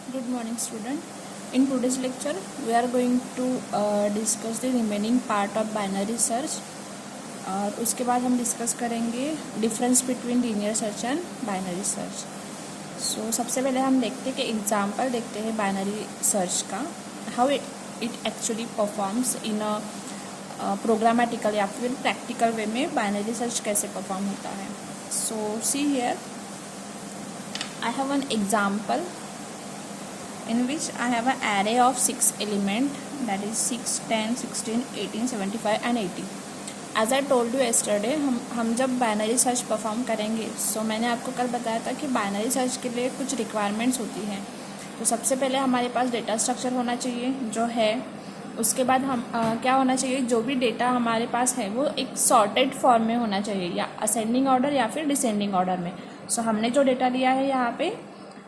Good morning, student. In today's lecture, we are going to discuss the remaining part of binary search. और उसके बाद हम discuss करेंगे difference between linear search and binary search. So सबसे पहले हम देखते हैं कि एग्जांपल देखते हैं बाइनरी सर्च का, how it actually performs in a programmatical या फिर प्रैक्टिकल वे में बाइनरी सर्च कैसे परफॉर्म होता है. So see here I have an example in which I have an array of 6 element, that is 6, 10, 16, 18, 75 and 80. As I told you yesterday, हम जब binary search perform करेंगे, सो मैंने आपको कल बताया था कि बाइनरी सर्च के लिए कुछ रिक्वायरमेंट्स होती हैं. तो सबसे पहले हमारे पास डेटा स्ट्रक्चर होना चाहिए जो है. उसके बाद हम क्या होना चाहिए, जो भी डेटा हमारे पास है वो एक सॉर्टेड फॉर्म में होना चाहिए, या असेंडिंग ऑर्डर या फिर डिसेंडिंग ऑर्डर में. सो हमने जो डेटा लिया है यहाँ पे,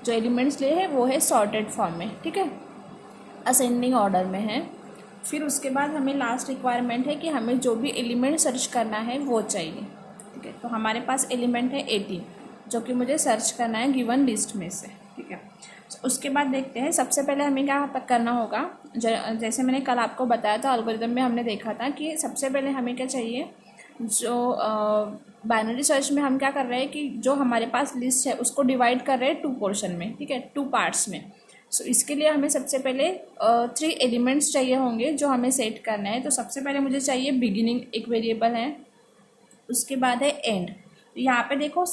जो एलिमेंट्स लिए हैं वो है सॉर्टेड फॉर्म में, ठीक है, असेंडिंग ऑर्डर में है. फिर उसके बाद हमें लास्ट रिक्वायरमेंट है कि हमें जो भी एलिमेंट सर्च करना है वो चाहिए, ठीक है. तो हमारे पास एलिमेंट है 18 जो कि मुझे सर्च करना है गिवन लिस्ट में से, ठीक है. तो उसके बाद देखते हैं, सबसे पहले हमें क्या करना होगा. जैसे मैंने कल आपको बताया था, एल्गोरिथम में हमने देखा था कि सबसे पहले हमें क्या चाहिए, जो बाइनरी सर्च में हम क्या कर रहे हैं कि जो हमारे पास लिस्ट है उसको डिवाइड कर रहे हैं 2 पोर्शन में, ठीक है, 2 पार्ट्स में. सो इसके लिए हमें सबसे पहले 3 एलिमेंट्स चाहिए होंगे जो हमें सेट करना है. तो सबसे पहले मुझे चाहिए बिगिनिंग, एक वेरिएबल है. उसके बाद है एंड. यहाँ पे देखो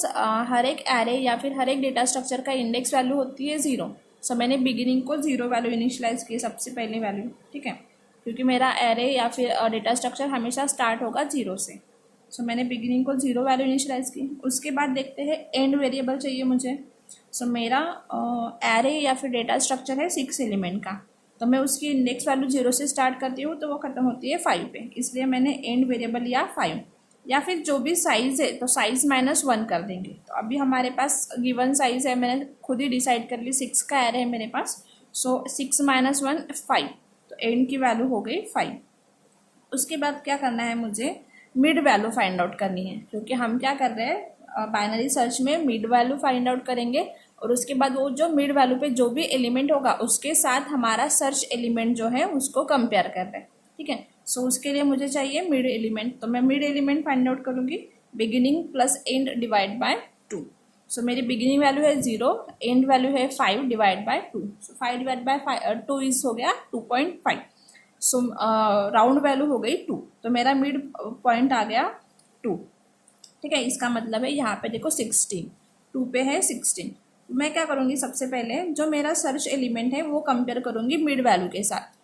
हर एक एरे या फिर हर एक डेटा स्ट्रक्चर का इंडेक्स वैल्यू होती है 0. सो मैंने बिगिनिंग को 0 वैल्यू इनिशियलाइज की, सबसे पहले वैल्यू, ठीक है, क्योंकि मेरा एरे या फिर डेटा स्ट्रक्चर हमेशा स्टार्ट होगा 0 से. सो मैंने बिगिनिंग को 0 वैल्यू इनिशियलाइज की. उसके बाद देखते हैं एंड वेरिएबल चाहिए मुझे. सो मेरा एरे या फिर डेटा स्ट्रक्चर है 6 एलिमेंट का, तो मैं उसकी इंडेक्स वैल्यू 0 से स्टार्ट करती हूँ तो वो खत्म होती है 5 पे, इसलिए मैंने एंड वेरिएबल लिया 5. या फिर जो भी साइज़ है तो साइज़ -1 कर देंगे. तो अभी हमारे पास गिवन साइज़ है, मैंने खुद ही डिसाइड कर ली, 6 का एरे है मेरे पास. सो 6 - 1 5, तो एंड की वैल्यू हो गई 5. उसके बाद क्या करना है, मुझे मिड वैल्यू फाइंड आउट करनी है, क्योंकि हम क्या कर रहे हैं बाइनरी सर्च में मिड वैल्यू फाइंड आउट करेंगे. और उसके बाद वो जो मिड वैल्यू पे जो भी एलिमेंट होगा उसके साथ हमारा सर्च एलिमेंट जो है उसको कंपेयर कर रहे हैं, ठीक है. सो उसके लिए मुझे चाहिए मिड एलिमेंट. तो मैं मिड एलिमेंट फाइंड आउट करूँगी, beginning plus end divide by 2. सो मेरी बिगिनिंग वैल्यू है 0, एंड वैल्यू है 5 divide by 2. So 5 divide by 2 is हो गया 2.5. सो राउंड वैल्यू हो गई 2, तो मेरा मिड पॉइंट आ गया 2, ठीक है. इसका मतलब है यहाँ पे देखो 16, 2 पे है 16. मैं क्या करूँगी, सबसे पहले जो मेरा सर्च एलिमेंट है वो कंपेयर करूँगी मिड वैल्यू के साथ.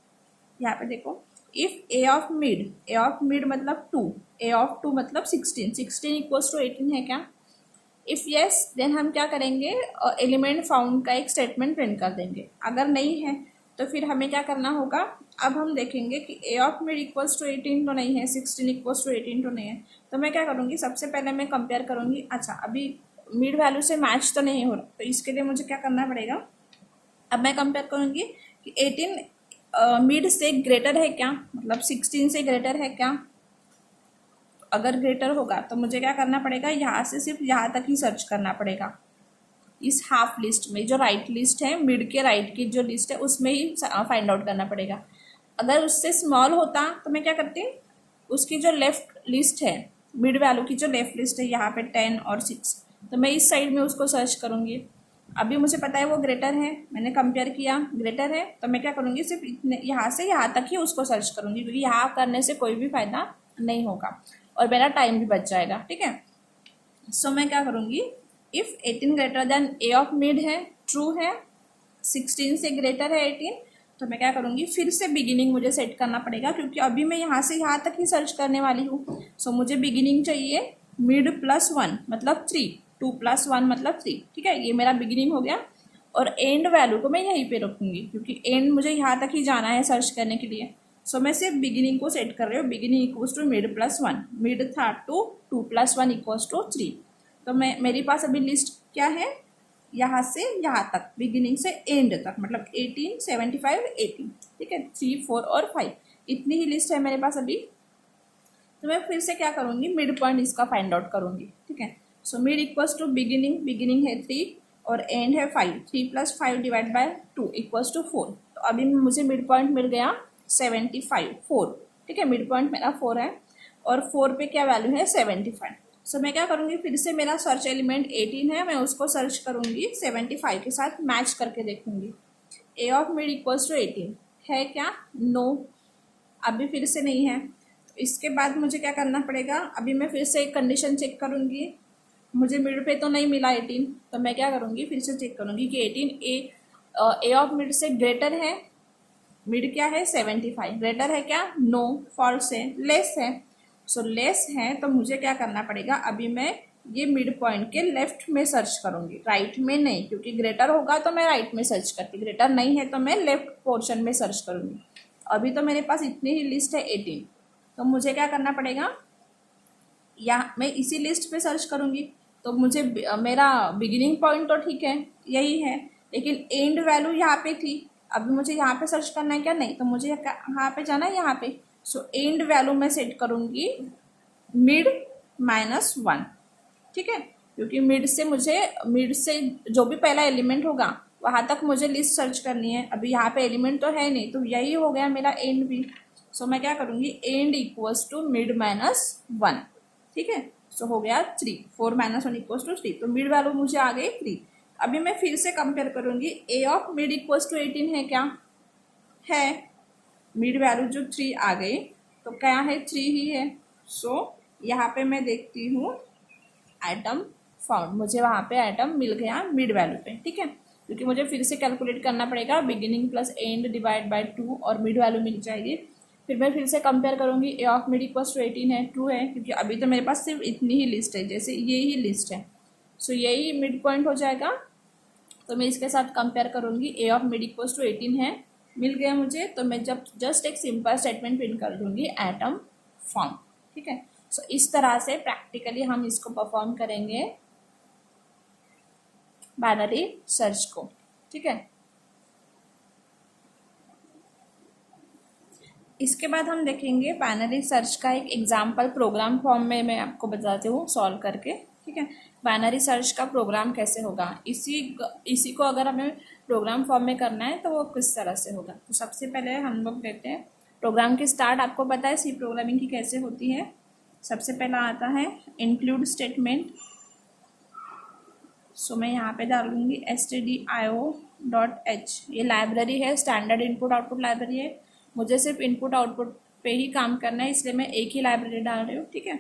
यहाँ पे देखो, इफ ए ऑफ मिड मतलब 2, ए ऑफ 2 मतलब 16 इक्वल्स टू 18 है क्या. इफ यस, देन हम क्या करेंगे, एलिमेंट फाउंड का एक स्टेटमेंट प्रिंट कर देंगे. अगर नहीं है तो फिर हमें क्या करना होगा, अब हम देखेंगे कि ए ऑफ मिड इक्वल्स टू 18 तो नहीं है, 16 इक्वल्स टू 18 तो नहीं है. तो मैं क्या करूँगी, सबसे पहले मैं कंपेयर करूँगी. अच्छा, अभी मिड वैल्यू से मैच तो नहीं हो रहा, तो इसके लिए मुझे क्या करना पड़ेगा. अब मैं कंपेयर करूँगी कि 18 मिड से ग्रेटर है क्या, मतलब 16 से ग्रेटर है क्या. अगर ग्रेटर होगा तो मुझे क्या करना पड़ेगा, यहाँ से सिर्फ यहाँ तक ही सर्च करना पड़ेगा. इस हाफ लिस्ट में जो राइट लिस्ट है, मिड के राइट की जो लिस्ट है उसमें ही फाइंड आउट करना पड़ेगा. अगर उससे स्मॉल होता तो मैं क्या करती, उसकी जो लेफ्ट लिस्ट है, मिड वैल्यू की जो लेफ्ट लिस्ट है यहाँ पे 10 और 6, तो मैं इस साइड में उसको सर्च करूँगी. अभी मुझे पता है वो ग्रेटर है, मैंने कंपेयर किया ग्रेटर है, तो मैं क्या करूँगी, सिर्फ इतने यहाँ से यहाँ तक ही उसको सर्च करूँगी, क्योंकि यहाँ करने से कोई भी फायदा नहीं होगा और मेरा टाइम भी बच जाएगा, ठीक है. सो मैं क्या करूँगी, if 18 greater than A of mid है, ट्रू है, 16 से ग्रेटर है 18, तो मैं क्या करूँगी, फिर से बिगिनिंग मुझे सेट करना पड़ेगा, क्योंकि अभी मैं यहाँ से यहाँ तक ही सर्च करने वाली हूँ. सो मुझे बिगिनिंग चाहिए मिड +1 मतलब 3, 2 + 1 मतलब 3, ठीक है. ये मेरा बिगिनिंग हो गया. और एंड वैल्यू को मैं यहीं पे रखूँगी, क्योंकि एंड मुझे यहाँ तक ही जाना है सर्च करने के लिए. सो मैं सिर्फ बिगिनिंग को सेट कर रही हूँ, beginning equals to mid +1, mid था 2, 2 + 1 इक्वल्स टू 3. तो मेरे पास अभी लिस्ट क्या है, यहाँ से यहाँ तक, बिगिनिंग से एंड तक, मतलब 18, 75, 18, ठीक है, 3, 4 और 5, इतनी ही लिस्ट है मेरे पास अभी. तो मैं फिर से क्या करूँगी, मिड पॉइंट इसका फाइंड आउट करूँगी, ठीक है. So mid equals to beginning है 3, और एंड है 5, 3 + 5 डिवाइड बाय 2 = 4। तो अभी मुझे मिड पॉइंट मिल गया 75, 4। ठीक है, मिड पॉइंट मेरा 4 है और 4 पे क्या वैल्यू है 75। सो मैं क्या करूँगी, फिर से मेरा सर्च एलिमेंट 18 है, मैं उसको सर्च करूँगी 75 के साथ मैच करके देखूँगी। ए ऑफ मिड = 18 है क्या? नो, अभी फिर से नहीं है। तो इसके बाद मुझे क्या करना पड़ेगा, अभी मैं फिर से एक कंडीशन चेक करूँगी। मुझे मिड पे तो नहीं मिला 18, तो मैं क्या करूँगी, फिर से चेक करूँगी कि 18 ए ऑफ मिड से ग्रेटर है। मिड क्या है 75, ग्रेटर है क्या? नो, फॉल्स है, लेस है। सो लेस है तो मुझे क्या करना पड़ेगा, अभी मैं ये मिड पॉइंट के लेफ्ट में सर्च करूँगी, राइट में नहीं, क्योंकि ग्रेटर होगा तो मैं राइट में सर्च करती, ग्रेटर नहीं है तो मैं लेफ्ट पोर्शन में सर्च करूँगी। अभी तो मेरे पास इतनी ही लिस्ट है 18, तो मुझे क्या करना पड़ेगा, या मैं इसी लिस्ट पे सर्च करूँगी। तो मुझे मेरा बिगिनिंग पॉइंट तो ठीक है, यही है, लेकिन एंड वैल्यू यहाँ पे थी। अभी मुझे यहाँ पे सर्च करना है क्या? नहीं, तो मुझे यहाँ पे जाना है, यहाँ पे। सो एंड वैल्यू मैं सेट करूँगी मिड -1। ठीक है, क्योंकि मिड से जो भी पहला एलिमेंट होगा वहाँ तक मुझे लिस्ट सर्च करनी है। अभी यहाँ पे एलिमेंट तो है नहीं, तो यही हो गया मेरा एंड भी। सो मैं क्या करूँगी, एंड = मिड -1। ठीक है, सो हो गया 3, 4 - 1 = 3, तो मिड वैल्यू मुझे आ गई 3। अभी मैं फिर से कंपेयर करूँगी, ए ऑफ मिड = 18 है क्या? है, मिड वैल्यू जो 3 आ गई, तो क्या है 3 ही है। सो यहाँ पे मैं देखती हूँ आइटम फाउंड, मुझे वहाँ पे आइटम मिल गया मिड वैल्यू पे। ठीक है, क्योंकि मुझे फिर से कैलकुलेट करना पड़ेगा, beginning plus end divide by 2 और मिड वैल्यू मिल जाएगी। फिर मैं फिर से कंपेयर करूँगी, ए ऑफ मिड = 18 है, ट्रू है, क्योंकि अभी तो मेरे पास सिर्फ इतनी ही लिस्ट है, जैसे ये ही लिस्ट है। सो यही मिड पॉइंट हो जाएगा। तो मैं इसके साथ कंपेयर करूँगी, ए ऑफ मिड = 18 है, मिल गया मुझे। तो मैं जब जस्ट एक सिंपल स्टेटमेंट प्रिंट कर दूँगी, एटम फाउंड। ठीक है, सो इस तरह से प्रैक्टिकली हम इसको परफॉर्म करेंगे बाइनरी सर्च को। ठीक है, इसके बाद हम देखेंगे बाइनरी सर्च का एक एग्जाम्पल प्रोग्राम फॉर्म में मैं आपको बताती हूँ सॉल्व करके। ठीक है, बाइनरी सर्च का प्रोग्राम कैसे होगा, इसी को अगर हमें प्रोग्राम फॉर्म में करना है तो वो किस तरह से होगा। तो सबसे पहले हम लोग देखते हैं प्रोग्राम की स्टार्ट। आपको पता है सी प्रोग्रामिंग की कैसे होती है। सबसे पहला आता है इंक्लूड स्टेटमेंट। सो मैं यहाँ पे डालूंगी stdio.h, ये लाइब्रेरी है, स्टैंडर्ड इनपुट आउटपुट लाइब्रेरी है। मुझे सिर्फ इनपुट आउटपुट पे ही काम करना है, इसलिए मैं एक ही लाइब्रेरी डाल रही हूँ। ठीक है,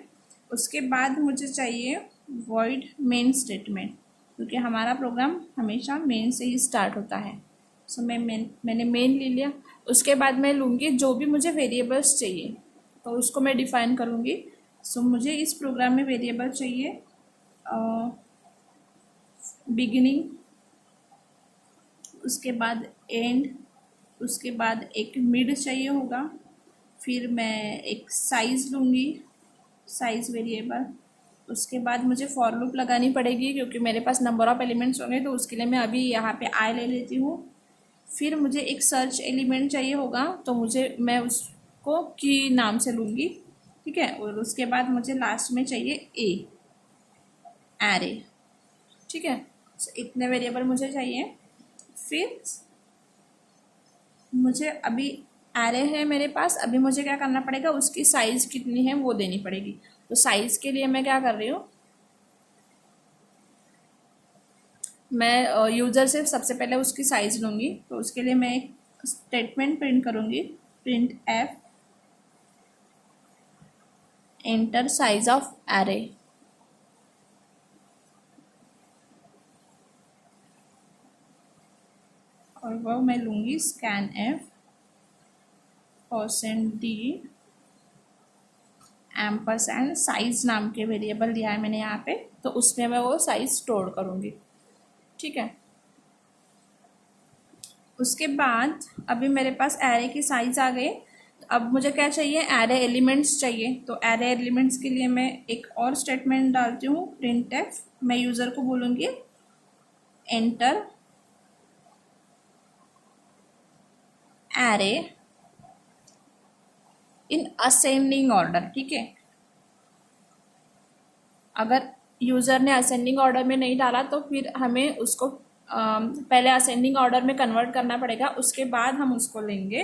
उसके बाद मुझे चाहिए वॉइड मेन स्टेटमेंट, क्योंकि हमारा प्रोग्राम हमेशा मेन से ही स्टार्ट होता है। सो मैंने मेन ले लिया। उसके बाद मैं लूँगी जो भी मुझे वेरिएबल्स चाहिए, तो उसको मैं डिफाइन करूँगी। सो मुझे इस प्रोग्राम में वेरिएबल चाहिए बिगिनिंग, उसके बाद एंड, उसके बाद एक मिड चाहिए होगा, फिर मैं एक साइज़ लूँगी, साइज़ वेरिएबल। उसके बाद मुझे फॉर लूप लगानी पड़ेगी, क्योंकि मेरे पास नंबर ऑफ एलिमेंट्स होंगे, तो उसके लिए मैं अभी यहाँ पे आई ले लेती हूँ। फिर मुझे एक सर्च एलिमेंट चाहिए होगा, तो मैं उसको की नाम से लूँगी। ठीक है, और उसके बाद मुझे लास्ट में चाहिए एरे। ठीक है, इतने वेरिएबल मुझे चाहिए। फिर मुझे अभी एरे है मेरे पास, अभी मुझे क्या करना पड़ेगा, उसकी साइज़ कितनी है वो देनी पड़ेगी। तो साइज़ के लिए मैं क्या कर रही हूँ, मैं यूज़र से सबसे पहले उसकी साइज़ लूँगी। तो उसके लिए मैं एक स्टेटमेंट प्रिंट करूँगी, print F enter size of array. और वो मैं लूँगी scan F %d ampersand size नाम के वेरिएबल दिया है मैंने यहाँ पे, तो उसमें मैं वो साइज स्टोर करूँगी। ठीक है, उसके बाद अभी मेरे पास एरे की साइज आ गई। अब मुझे क्या चाहिए, एरे एलिमेंट्स चाहिए। तो एरे एलिमेंट्स के लिए मैं एक और स्टेटमेंट डालती हूँ, प्रिंट एफ। मैं यूज़र को बोलूँगी enter array in ascending order. ठीक है, अगर यूज़र ने असेंडिंग ऑर्डर में नहीं डाला तो फिर हमें उसको पहले असेंडिंग ऑर्डर में कन्वर्ट करना पड़ेगा, उसके बाद हम उसको लेंगे,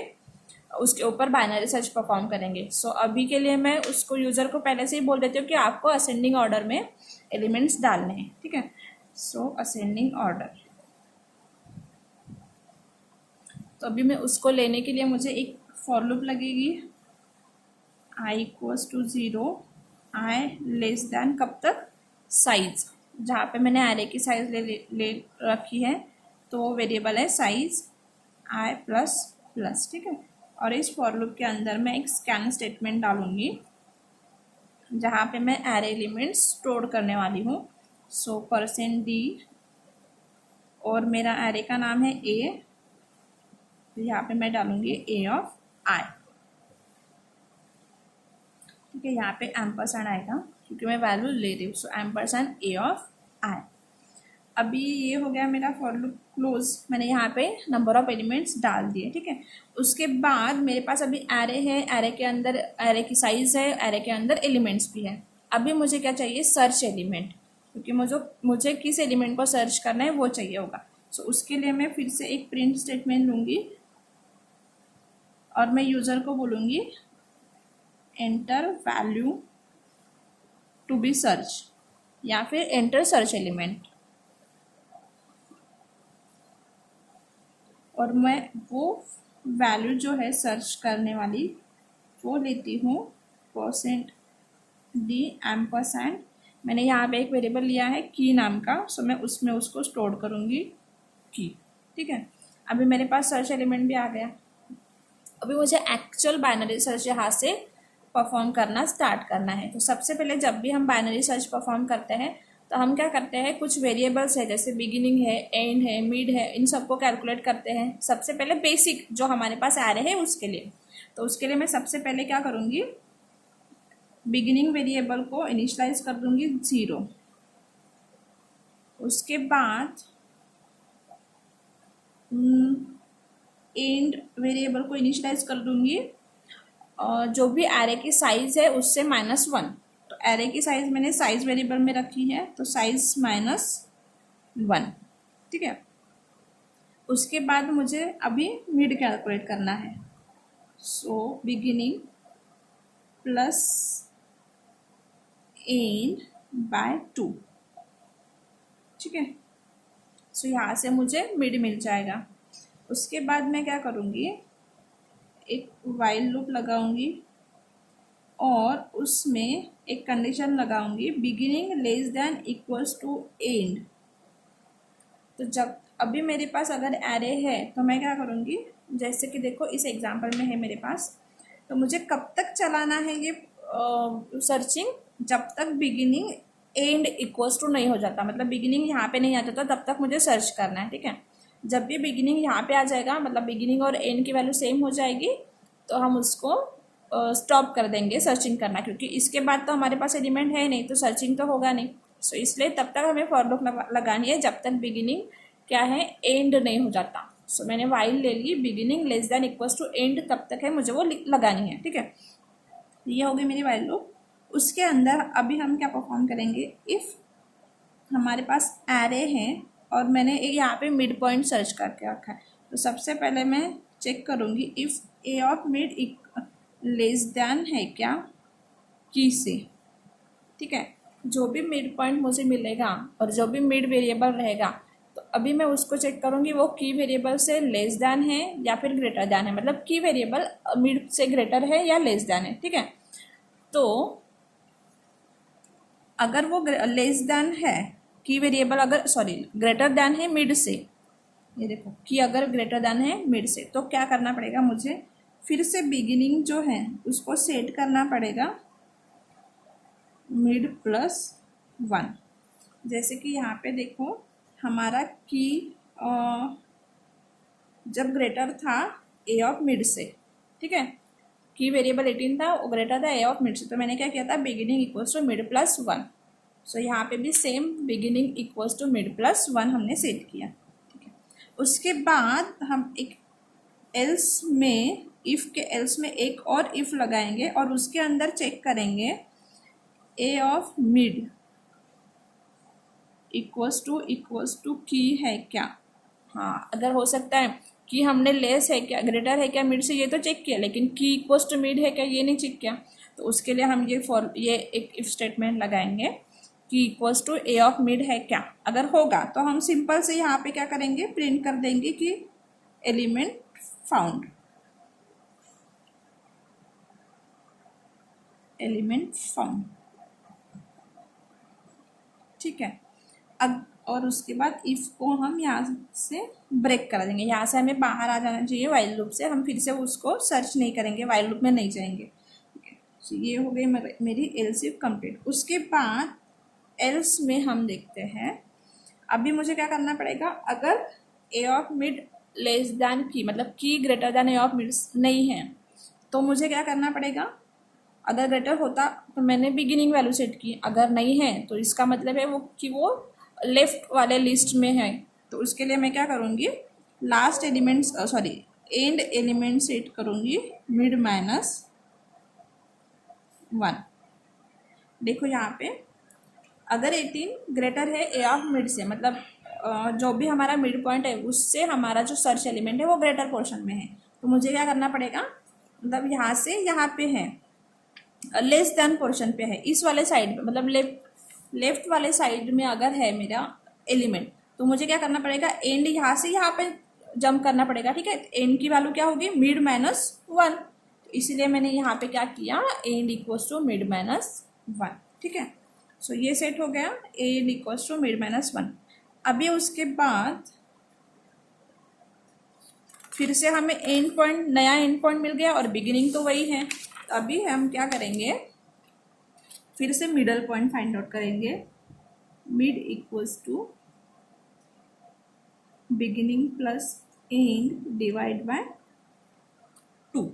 उसके ऊपर बाइनरी सर्च परफॉर्म करेंगे। सो अभी के लिए मैं उसको यूज़र को पहले से ही बोल देती हूँ कि आपको असेंडिंग ऑर्डर में एलिमेंट्स डालने हैं, ठीक है। सो असेंडिंग ऑर्डर, तो अभी मैं उसको लेने के लिए मुझे एक फॉर लूप लगेगी, i equals to 0, i less than कब तक, साइज, जहाँ पे मैंने एरे की साइज ले रखी है तो वो वेरिएबल है साइज i प्लस प्लस, ठीक है। और इस फॉर लूप के अंदर मैं एक स्कैन स्टेटमेंट डालूंगी जहाँ पे मैं एरे एलिमेंट्स स्टोर करने वाली हूँ। सो %d और मेरा एरे का नाम है a, तो यहाँ पे मैं डालूंगी a ऑफ i, ठीक है। यहाँ पे एम्परसेंड आएगा क्योंकि मैं वैल्यू ले रही हूँ। सो एम्परसेंड a ऑफ i। अभी ये हो गया मेरा फॉर लूप क्लोज, मैंने यहाँ पे नंबर ऑफ एलिमेंट्स डाल दिए, ठीक है। उसके बाद मेरे पास अभी एरे है, एरे के अंदर एरे की साइज है, एरे के अंदर एलिमेंट्स भी है। अभी मुझे क्या चाहिए, सर्च एलिमेंट, क्योंकि मुझे किस एलिमेंट को सर्च करना है वो चाहिए होगा। सो उसके लिए मैं फिर से एक प्रिंट स्टेटमेंट लूँगी और मैं यूज़र को बोलूँगी enter value to be search या फिर एंटर सर्च एलिमेंट, और मैं वो वैल्यू जो है सर्च करने वाली वो लेती हूँ %d एम्परसेंड, मैंने यहाँ पे एक वेरिएबल लिया है की नाम का, सो मैं उसमें उसको स्टोर करूँगी की, ठीक है। अभी मेरे पास सर्च एलिमेंट भी आ गया। अभी मुझे एक्चुअल बाइनरी सर्च यहाँ से परफॉर्म करना स्टार्ट करना है। तो सबसे पहले जब भी हम बाइनरी सर्च परफॉर्म करते हैं तो हम क्या करते हैं, कुछ वेरिएबल्स है जैसे बिगिनिंग है, एंड है, मिड है, इन सबको कैलकुलेट करते हैं। सबसे पहले बेसिक जो हमारे पास एरे है उसके लिए, तो उसके लिए मैं सबसे पहले क्या करूँगी, बिगिनिंग वेरिएबल को इनिशियलाइज कर दूंगी 0, उसके बाद एंड वेरिएबल को इनिशियलाइज कर दूंगी जो भी एरे की साइज है उससे -1। तो एरे की साइज मैंने साइज वेरिएबल में रखी है तो साइज -1, ठीक है। उसके बाद मुझे अभी मिड कैलकुलेट करना है। So beginning plus end by 2, ठीक है। सो यहाँ से मुझे मिड मिल जाएगा। उसके बाद मैं क्या करूँगी, एक वाइल लूप लगाऊंगी और उसमें एक कंडीशन लगाऊंगी beginning less than equals to end. तो जब अभी मेरे पास अगर एरे है तो मैं क्या करूँगी, जैसे कि देखो इस एग्जांपल में है मेरे पास, तो मुझे कब तक चलाना है ये सर्चिंग, जब तक बिगिनिंग एंड इक्वल्स टू नहीं हो जाता, मतलब बिगिनिंग यहाँ पे नहीं आ जाता तब तक मुझे सर्च करना है, ठीक है। जब भी बिगिनिंग यहाँ पे आ जाएगा, मतलब बिगिनिंग और एंड की वैल्यू सेम हो जाएगी, तो हम उसको स्टॉप कर देंगे सर्चिंग करना, क्योंकि इसके बाद तो हमारे पास एलिमेंट है नहीं तो सर्चिंग तो होगा नहीं। सो इसलिए तब तक हमें फॉर लूप लगानी है जब तक बिगिनिंग क्या है, एंड नहीं हो जाता। सो मैंने वाइल ले ली, beginning less than equals to end तब तक है मुझे वो लगानी है, ठीक है। ये हो गई मेरी वाइल लूप। उसके अंदर अभी हम क्या परफॉर्म करेंगे, इफ़ हमारे पास एरे है और मैंने यहाँ पे मिड पॉइंट सर्च करके रखा है, तो सबसे पहले मैं चेक करूँगी if A of mid less than है क्या की से, ठीक है। जो भी मिड पॉइंट मुझे मिलेगा और जो भी मिड वेरिएबल रहेगा, तो अभी मैं उसको चेक करूँगी वो की वेरिएबल से लेस दैन है या फिर ग्रेटर दैन है, मतलब की वेरिएबल मिड से ग्रेटर है या लेस दैन है, ठीक है। तो अगर वो लेस दैन है, की वेरिएबल अगर ग्रेटर दैन है मिड से, ये देखो कि अगर ग्रेटर दैन है मिड से, तो क्या करना पड़ेगा, मुझे फिर से बिगिनिंग जो है उसको सेट करना पड़ेगा मिड +1। जैसे कि यहाँ पे देखो हमारा की जब ग्रेटर था ए ऑफ मिड से, ठीक है, की वेरिएबल 18 था, वो ग्रेटर था ए ऑफ मिड से, तो मैंने क्या किया था, beginning equals to mid +1। So यहाँ पे भी same beginning equals to mid +1 हमने सेट किया, ठीक है। उसके बाद हम एक एल्स में, इफ़ के एल्स में एक और इफ़ लगाएंगे और उसके अंदर चेक करेंगे ए ऑफ मिड इक्वल्स टू की है क्या। हाँ, अगर हो सकता है कि हमने लेस है क्या, ग्रेटर है क्या मिड से, ये तो चेक किया, लेकिन की इक्वल्स टू मिड है क्या ये नहीं चेक किया। तो उसके लिए हम ये एक इफ स्टेटमेंट लगाएंगे कि equals to A of mid है क्या। अगर होगा तो हम सिंपल से यहाँ पे क्या करेंगे, प्रिंट कर देंगे कि एलिमेंट फाउंड, एलिमेंट फाउंड, ठीक है। अब और उसके बाद इफ को हम यहाँ से ब्रेक करा देंगे, यहाँ से हमें बाहर आ जाना चाहिए वाइल लूप से, हम फिर से उसको सर्च नहीं करेंगे, वाइल लूप में नहीं जाएंगे, ठीक है। तो ये हो गई मेरी एल्स इफ कंप्लीट। उसके बाद एल्स में हम देखते हैं, अभी मुझे क्या करना पड़ेगा, अगर ए ऑफ मिड लेस दैन की, मतलब की greater than A of mid नहीं है, तो मुझे क्या करना पड़ेगा, अगर ग्रेटर होता तो मैंने बिगिनिंग वैल्यू सेट की, अगर नहीं है तो इसका मतलब है वो लेफ्ट वाले लिस्ट में है। तो उसके लिए मैं क्या करूँगी, last element sorry and element set करूँगी मिड माइनस 1। देखो यहाँ पे अगर 18 ग्रेटर है ए ऑफ मिड से, मतलब जो भी हमारा मिड पॉइंट है उससे हमारा जो सर्च एलिमेंट है वो ग्रेटर पोर्शन में है, तो मुझे क्या करना पड़ेगा, मतलब यहाँ से यहाँ पे है, लेस देन पोर्शन पे है, इस वाले साइड पे, मतलब लेफ्ट वाले साइड में अगर है मेरा एलिमेंट, तो मुझे क्या करना पड़ेगा, एंड यहाँ से यहाँ पे जंप करना पड़ेगा, ठीक है। एंड की वैल्यू क्या होगी, मिड माइनस 1, इसलिए मैंने यहाँ पे क्या किया, end equals to mid minus 1, ठीक है। सो ये सेट हो गया, end equals to mid minus 1। अभी उसके बाद फिर से हमें एंड पॉइंट, नया एंड पॉइंट मिल गया और बिगिनिंग तो वही है। अभी हम क्या करेंगे, फिर से मिडल पॉइंट फाइंड आउट करेंगे, mid equals to beginning plus end divide by 2,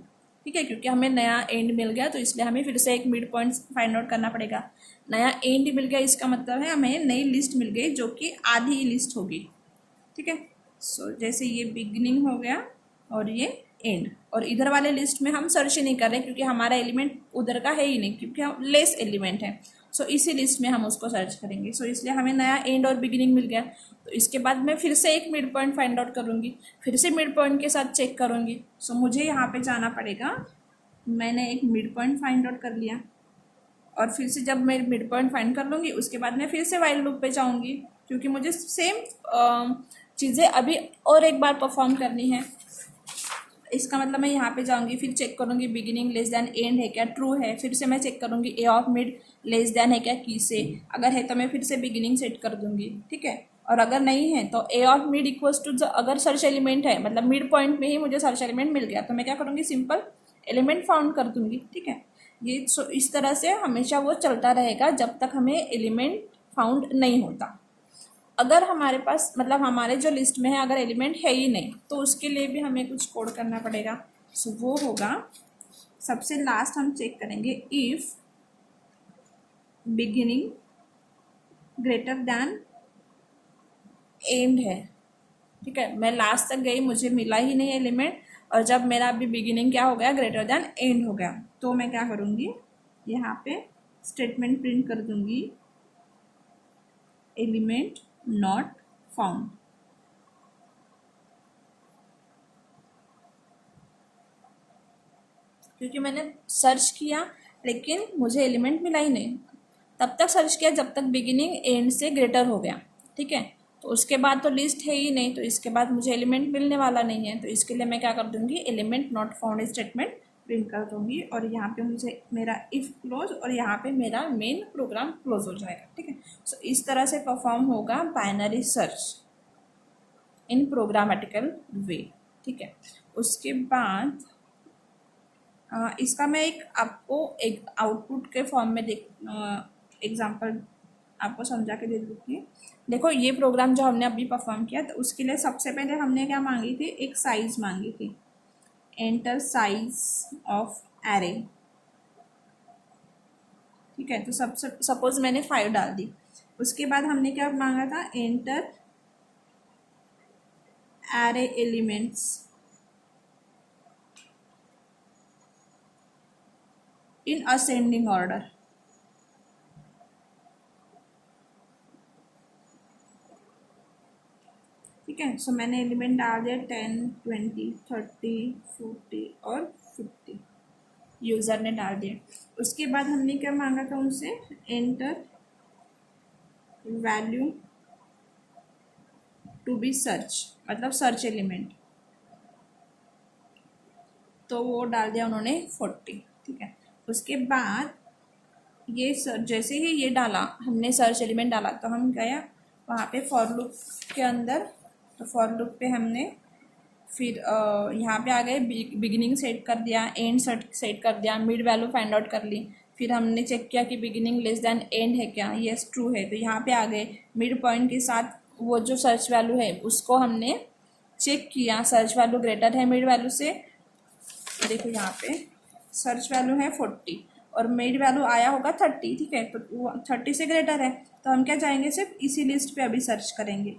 ठीक है। क्योंकि हमें नया एंड मिल गया तो इसलिए हमें फिर से एक मिड पॉइंट फाइंड आउट करना पड़ेगा। नया एंड मिल गया, इसका मतलब है हमें नई लिस्ट मिल गई जो कि आधी लिस्ट होगी, ठीक है। सो जैसे ये बिगिनिंग हो गया और ये एंड, और इधर वाले लिस्ट में हम सर्च ही नहीं कर रहे क्योंकि हमारा एलिमेंट उधर का है ही नहीं, क्योंकि हम लेस एलिमेंट है। सो इसी लिस्ट में हम उसको सर्च करेंगे। सो इसलिए हमें नया एंड और बिगिनिंग मिल गया। तो इसके बाद मैं फिर से एक मिड पॉइंट फाइंड आउट करूँगी, फिर से मिड पॉइंट के साथ चेक करूँगी। सो मुझे यहाँ पे जाना पड़ेगा, मैंने एक मिड पॉइंट फाइंड आउट कर लिया, और फिर से जब मैं मिड पॉइंट फाइंड कर लूँगी उसके बाद मैं फिर से वाइल लूप पे जाऊँगी, क्योंकि मुझे सेम चीज़ें अभी और एक बार परफॉर्म करनी है। इसका मतलब मैं यहाँ पे जाऊँगी, फिर चेक करूँगी बिगिनिंग लेस दैन एंड है क्या, ट्रू है, फिर से मैं चेक करूँगी ए ऑफ मिड लेस दैन है क्या की से, अगर है तो मैं फिर से बिगिनिंग सेट कर दूँगी, ठीक है। और अगर नहीं है तो ए ऑफ मिड इक्वल्स टू, अगर सर्च एलिमेंट है, मतलब मिड पॉइंट में ही मुझे सर्च एलिमेंट मिल गया, तो मैं क्या करूँगी, सिंपल एलिमेंट फाउंड कर दूँगी, ठीक है। ये इस तरह से हमेशा वो चलता रहेगा जब तक हमें एलिमेंट फाउंड नहीं होता। अगर हमारे पास, मतलब हमारे जो लिस्ट में है अगर एलिमेंट है ही नहीं, तो उसके लिए भी हमें कुछ कोड करना पड़ेगा। सो वो होगा, सबसे लास्ट हम चेक करेंगे if beginning greater than and है, ठीक है। मैं लास्ट तक गई, मुझे मिला ही नहीं एलिमेंट, और जब मेरा अभी बिगिनिंग क्या हो गया, ग्रेटर दैन एंड हो गया, तो मैं क्या करूँगी, यहाँ पे स्टेटमेंट प्रिंट कर दूँगी, एलिमेंट नॉट फाउंड, क्योंकि मैंने सर्च किया लेकिन मुझे एलिमेंट मिला ही नहीं। तब तक सर्च किया जब तक बिगिनिंग एंड से ग्रेटर हो गया, ठीक है। तो उसके बाद तो लिस्ट है ही नहीं, तो इसके बाद मुझे एलिमेंट मिलने वाला नहीं है। तो इसके लिए मैं क्या कर दूंगी, element not found statement print कर दूंगी, और यहाँ पे मुझे मेरा इफ क्लोज, और यहाँ पे मेरा मेन प्रोग्राम क्लोज हो जाएगा, ठीक है। सो इस तरह से परफॉर्म होगा बाइनरी सर्च इन प्रोग्रामेटिकल वे, ठीक है। उसके बाद इसका मैं आपको एक आउटपुट के फॉर्म में एग्जांपल आपको समझा के दे देती हूँ। देखो ये प्रोग्राम जो हमने अभी परफॉर्म किया, तो उसके लिए सबसे पहले हमने क्या मांगी थी, एक साइज मांगी थी, एंटर साइज ऑफ एरे, ठीक है। तो सपोज मैंने 5 डाल दी। उसके बाद हमने क्या मांगा था, enter array elements in ascending order, ठीक है। सो मैंने एलिमेंट डाल दिया 10, 20, 30, 40 और 50 यूज़र ने डाल दिया। उसके बाद हमने क्या मांगा था उनसे, enter value to be search, मतलब सर्च एलिमेंट, तो वो डाल दिया उन्होंने 40, ठीक है। उसके बाद ये जैसे ही ये डाला हमने सर्च एलिमेंट डाला तो हम गया वहाँ पे फॉर लूप के अंदर, तो फॉर लूप पे हमने फिर यहाँ पे आ गए, बिगिनिंग सेट कर दिया, एंड सेट कर दिया, मिड वैल्यू फाइंड आउट कर ली, फिर हमने चेक किया कि बिगिनिंग लेस देन एंड है क्या, यस ट्रू है, तो यहाँ पे आ गए मिड पॉइंट के साथ वो जो सर्च वैल्यू है उसको हमने चेक किया, सर्च वैल्यू ग्रेटर है मिड वैल्यू से, देखो यहाँ पे सर्च वैल्यू है 40 और मिड वैल्यू आया होगा 30, ठीक है, तो 30 से ग्रेटर है, तो हम क्या जाएंगे, सिर्फ इसी लिस्ट पे अभी सर्च करेंगे,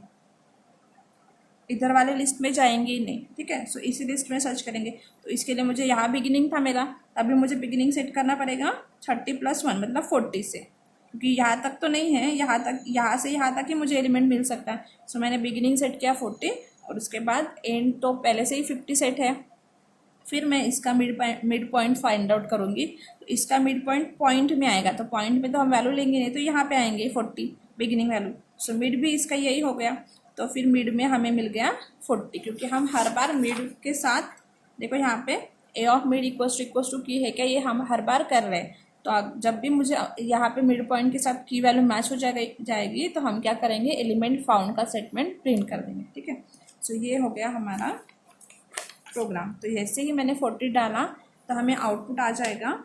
इधर वाले लिस्ट में जाएंगे ही नहीं, ठीक है। सो इसी लिस्ट में सर्च करेंगे। तो इसके लिए मुझे यहाँ बिगिनिंग था मेरा, अभी मुझे बिगिनिंग सेट करना पड़ेगा 30 + 1 मतलब 40 से, क्योंकि यहाँ तक तो नहीं है, यहाँ तक, यहाँ से यहाँ तक ही मुझे एलिमेंट मिल सकता है। सो मैंने बिगिनिंग सेट किया 40 और उसके बाद एंड तो पहले से ही 50 सेट है, फिर मैं इसका मिड पॉइंट फाइंड आउट करूँगी, तो इसका मिड पॉइंट में आएगा, तो पॉइंट में तो हम वैल्यू लेंगे नहीं, तो यहाँ पे आएंगे 40 बिगिनिंग वैल्यू। सो मिड भी इसका यही हो गया, तो फिर मिड में हमें मिल गया 40, क्योंकि हम हर बार मिड के साथ, देखो यहाँ पे ए ऑफ मिड इक्वल्स टू की है क्या, ये हम हर बार कर रहे हैं, तो जब भी मुझे यहाँ पे मिड पॉइंट के साथ की वैल्यू मैच हो जाएगी तो हम क्या करेंगे, एलिमेंट फाउंड का स्टेटमेंट प्रिंट कर देंगे, ठीक है। सो ये हो गया हमारा प्रोग्राम। तो जैसे ही मैंने 40 डाला तो हमें आउटपुट आ जाएगा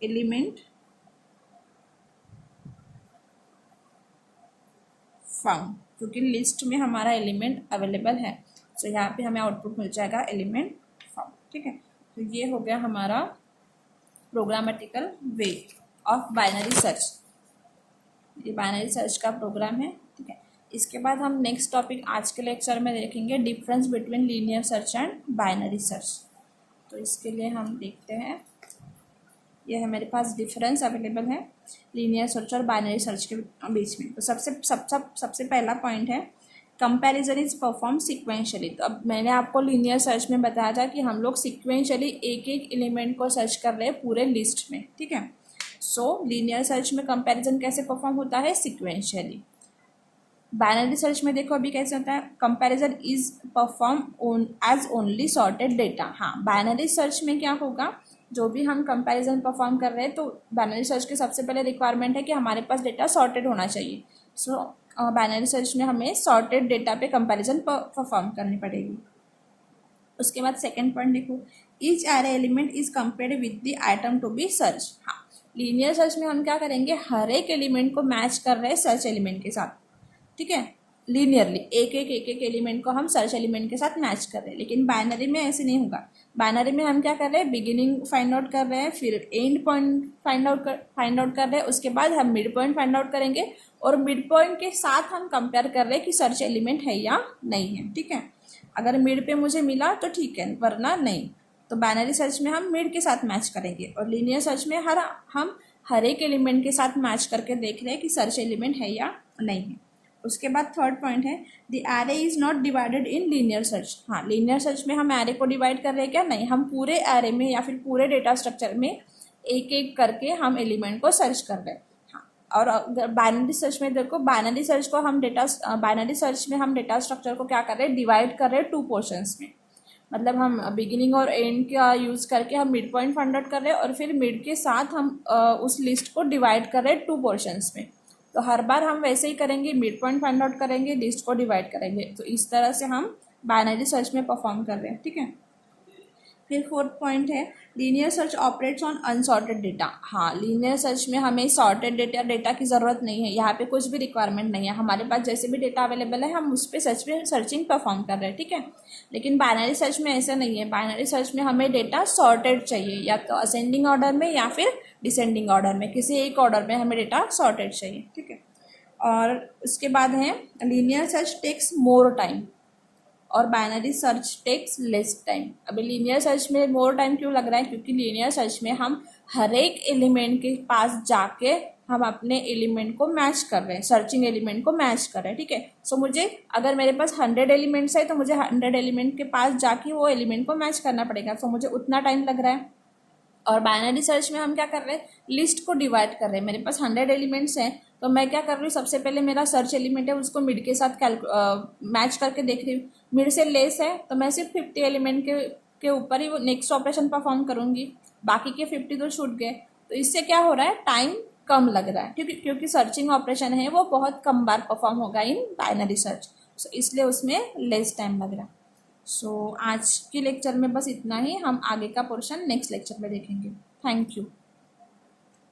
एलिमेंट फाउंड, क्योंकि लिस्ट में हमारा एलिमेंट अवेलेबल है। सो यहाँ पे हमें आउटपुट मिल जाएगा एलिमेंट फाउंड, ठीक है। तो ये हो गया हमारा प्रोग्रामेटिकल वे ऑफ बाइनरी सर्च, ये बाइनरी सर्च का प्रोग्राम है, ठीक है। इसके बाद हम नेक्स्ट टॉपिक आज के लेक्चर में देखेंगे, difference between linear search and binary search. तो इसके लिए हम देखते हैं, यह है मेरे पास डिफरेंस अवेलेबल है लीनियर सर्च और बाइनरी सर्च के बीच में। तो सबसे पहला पॉइंट है, कंपैरिजन इज परफॉर्म सिक्वेंशली। तो अब मैंने आपको लीनियर सर्च में बताया था कि हम लोग सिक्वेंशली एक एक एलिमेंट को सर्च कर रहे हैं पूरे लिस्ट में, ठीक है। सो लीनियर सर्च में कंपैरिजन कैसे परफॉर्म होता है, सिक्वेंशली। बाइनरी सर्च में देखो अभी कैसे होता है, comparison is perform as only sorted data. हाँ, बाइनरी सर्च में क्या होगा, जो भी हम कंपैरिजन परफॉर्म कर रहे हैं तो बाइनरी सर्च के सबसे पहले रिक्वायरमेंट है कि हमारे पास डेटा सॉर्टेड होना चाहिए। सो बाइनरी सर्च में हमें सॉर्टेड डेटा पे कंपैरिजन परफॉर्म करनी पड़ेगी। उसके बाद सेकेंड पॉइंट देखो, each array element is compared with the item to be search. हाँ, लीनियर सर्च में हम क्या करेंगे, हर एक एलिमेंट को मैच कर रहे हैं सर्च एलिमेंट के साथ, ठीक है, लीनियरली एक एक एलिमेंट को हम सर्च एलिमेंट के साथ मैच कर रहे हैं। लेकिन बाइनरी में ऐसे नहीं होगा, बाइनरी में हम क्या कर रहे हैं, बिगिनिंग फाइंड आउट कर रहे हैं, फिर एंड पॉइंट फाइंड आउट कर रहे हैं, उसके बाद हम मिड पॉइंट फाइंड आउट करेंगे और मिड पॉइंट के साथ हम कंपेयर कर रहे हैं कि सर्च एलिमेंट है या नहीं है, ठीक है। अगर मिड पे मुझे मिला तो ठीक है, वरना नहीं। तो बाइनरी सर्च में हम मिड के साथ मैच करेंगे और लीनियर सर्च में हम हर एक एलिमेंट के साथ मैच करके देख रहे हैं कि सर्च एलिमेंट है या नहीं है। उसके बाद थर्ड पॉइंट है, the array is not divided in linear search. हाँ, लीनियर सर्च में हम एरे को डिवाइड कर रहे हैं क्या, नहीं, हम पूरे एरे में या फिर पूरे डेटा स्ट्रक्चर में एक एक करके हम एलिमेंट को सर्च कर रहे हैं। हाँ, और बाइनरी सर्च में देखो, बाइनरी सर्च में हम डेटा स्ट्रक्चर को क्या कर रहे हैं, डिवाइड कर रहे हैं 2 पोर्शंस में। मतलब हम बिगिनिंग और एंड का यूज़ करके हम मिड पॉइंट फाइंड आउट कर रहे हैं और फिर मिड के साथ हम उस लिस्ट को डिवाइड कर रहे हैं 2 पोर्शंस में। तो हर बार हम वैसे ही करेंगे, मिड पॉइंट फाइंड आउट करेंगे, लिस्ट को डिवाइड करेंगे। तो इस तरह से हम बाइनरी सर्च में परफॉर्म कर रहे हैं, ठीक है। फिर फोर्थ पॉइंट है, linear search operates on unsorted data. हाँ, लीनियर सर्च में हमें सॉर्टेड डेटा की ज़रूरत नहीं है, यहाँ पे कुछ भी रिक्वायरमेंट नहीं है, हमारे पास जैसे भी डेटा अवेलेबल है हम उस पर सर्चिंग परफॉर्म कर रहे हैं, ठीक है। लेकिन बाइनरी सर्च में ऐसा नहीं है, बाइनरी सर्च में हमें डेटा सॉर्टेड चाहिए, या तो असेंडिंग ऑर्डर में या फिर डिसेंडिंग ऑर्डर में, किसी एक ऑर्डर में हमें डेटा सॉर्टेड चाहिए, ठीक है। और उसके बाद है, linear search takes more time और binary search takes less time. अभी लीनियर सर्च में मोर टाइम क्यों लग रहा है, क्योंकि लीनियर सर्च में हम हर एक एलिमेंट के पास जाके हम अपने एलिमेंट को मैच कर रहे हैं, सर्चिंग एलिमेंट को मैच कर रहे हैं, ठीक है। सो मुझे अगर मेरे पास 100 एलिमेंट्स है तो मुझे 100 एलिमेंट के पास जाके वो एलिमेंट को मैच करना पड़ेगा, सो मुझे उतना टाइम लग रहा है। और बाइनरी सर्च में हम क्या कर रहे हैं, लिस्ट को डिवाइड कर रहे हैं। मेरे पास 100 एलिमेंट्स हैं तो मैं क्या कर रही हूँ, सबसे पहले मेरा सर्च एलिमेंट है उसको मिड के साथ मैच करके देख रही हूँ। मिड से लेस है तो मैं सिर्फ 50 एलिमेंट के ऊपर ही वो नेक्स्ट ऑपरेशन परफॉर्म करूंगी, बाकी के 50 तो छूट गए। तो इससे क्या हो रहा है, टाइम कम लग रहा है, क्योंकि सर्चिंग ऑपरेशन है वो बहुत कम बार परफॉर्म होगा इन बाइनरी सर्च, सो इसलिए उसमें लेस टाइम लग रहा है। सो आज के लेक्चर में बस इतना ही, हम आगे का पोर्शन नेक्स्ट लेक्चर में देखेंगे। Thank you.